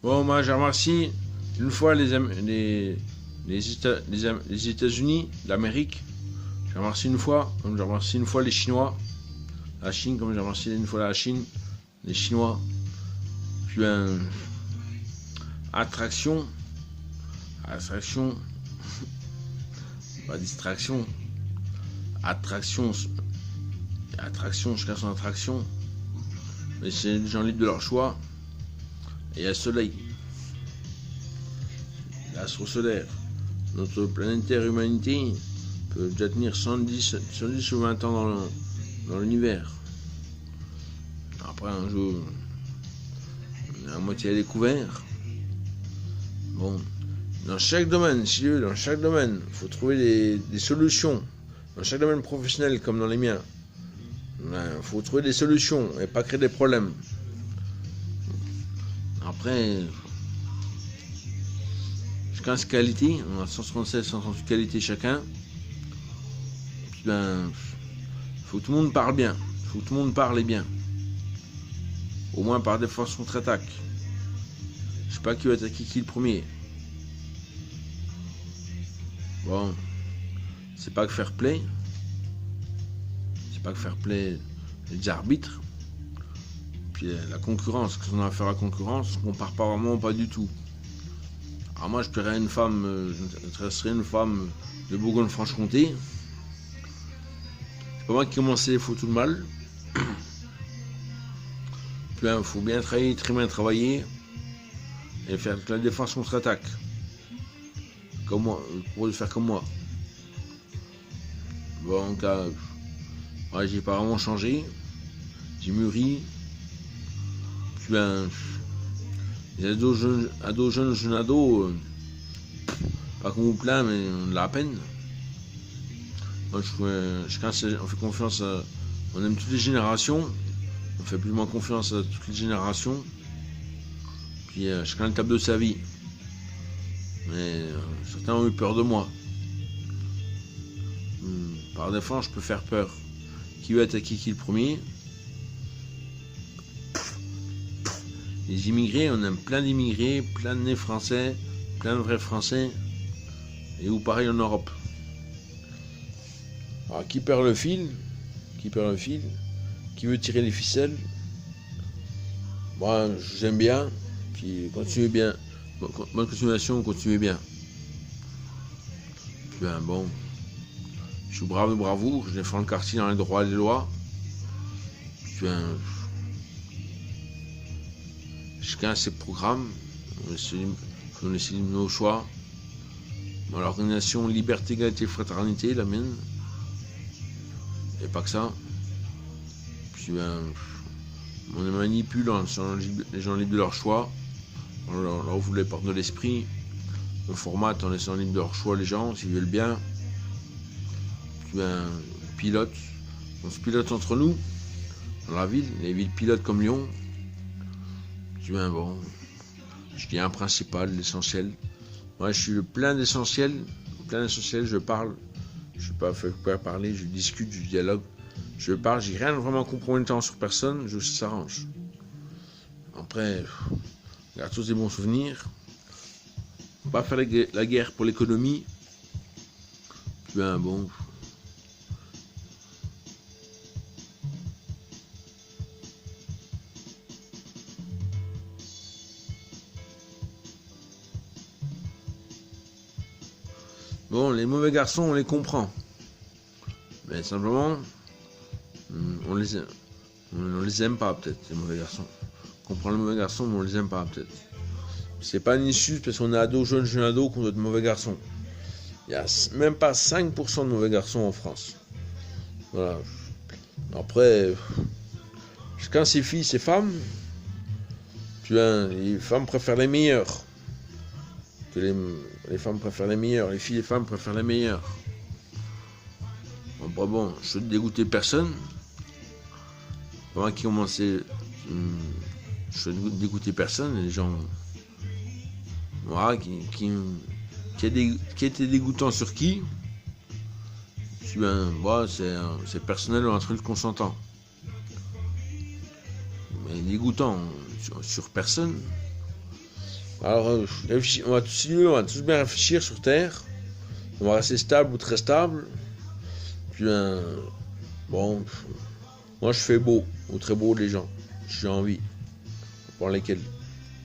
Bon, moi, j'ai remercié une fois les États-Unis, l'Amérique. J'ai remercié une fois, comme j'ai remercié une fois les Chinois. La Chine, comme j'ai remercié une fois la Chine, les Chinois. Puis attraction, pas distraction, attraction, chacun son attraction. Mais c'est les gens libres de leur choix. Et il y a le soleil, l'astre solaire. Notre planétaire humanité peut déjà tenir 110 ou 20 ans dans l'univers. Après, un jour, on est à moitié à découvert. Bon, dans chaque domaine, il faut trouver des solutions. Dans chaque domaine professionnel, comme dans les miens, il faut trouver des solutions et pas créer des problèmes. Après, chacun ses qualités, on a 137, 138 qualités chacun. Puis faut que tout le monde parle bien, faut que tout le monde parle bien. Au moins par défense contre-attaque. Je sais pas qui va attaquer qui le premier. Bon, c'est pas que fair play. C'est pas que fair play les arbitres. Puis la concurrence, qu'est-ce qu'on a à faire à la concurrence, on compare pas vraiment, pas du tout. Alors moi je plairais une femme, j'intéresserais une femme de Bourgogne-Franche-Comté. C'est pas moi qui commençais les faux tout le mal. Puis il faut bien travailler, très bien travailler et faire la défense contre-attaque. Comme moi, pour faire comme moi. Bon, en cas, ouais, j'ai pas vraiment changé. J'ai mûri. Puis les ados jeunes ados, pas qu'on vous plaint, mais on a la peine. Moi, on fait confiance on aime toutes les générations. On fait plus ou moins confiance à toutes les générations. Puis chacun le tape de sa vie. Mais certains ont eu peur de moi. Par défense, je peux faire peur. Qui veut attaquer qui le premier? Les immigrés, on aime plein d'immigrés, plein de nés français, plein de vrais français. Et ou pareil en Europe. Alors, qui perd le fil? Qui veut tirer les ficelles? Moi, j'aime bien. Puis continuez bien. Bonne continuation, continuez bien. Puis bon. Je suis brave de bravoure, je défends le quartier dans les droits et les lois. Puis chacun a ses programmes. On essaie de nos choix. Bon, l'organisation Liberté, Égalité, Fraternité, la mienne. Et pas que ça. Puis on est manipulant, les gens libres de leur choix. On leur ouvre les portes de l'esprit. On formate en laissant libre de leur choix les gens, s'ils veulent bien. Puis pilote. On se pilote entre nous, dans la ville, les villes pilotes comme Lyon. Puis bon, je dis un principal, l'essentiel. Moi, je suis plein d'essentiel, je parle. Je ne sais pas parler, je discute, je dialogue. Je parle, j'ai rien vraiment compromettant sur personne, je s'arrange. Après, on garde tous des bons souvenirs. On va pas faire la guerre pour l'économie. Puis bon. Bon, les mauvais garçons, on les comprend. Mais simplement, on les aime pas peut-être, les mauvais garçons. On comprend les mauvais garçons, mais on les aime pas peut-être. C'est pas une issue parce qu'on est ado, jeune ado, qu'on doit être mauvais garçons. Il n'y a même pas 5% de mauvais garçons en France. Voilà. Après, chacun ses filles, ses femmes. Puis les femmes préfèrent les meilleurs. Que les femmes préfèrent les meilleurs. Les filles et les femmes préfèrent les meilleurs. Bon, je ne veux dégoûter personne. Moi qui commençais, je ne veux dégoûter personne. Les gens, voilà, qui était dégoûtant sur qui? Bon, c'est personnel ou un truc qu'on s'entend. Mais dégoûtant sur personne. Alors, on va tous bien réfléchir sur Terre. On va rester stable ou très stable. Puis, moi je fais beau, ou très beau les gens. J'ai envie. Pour lesquels.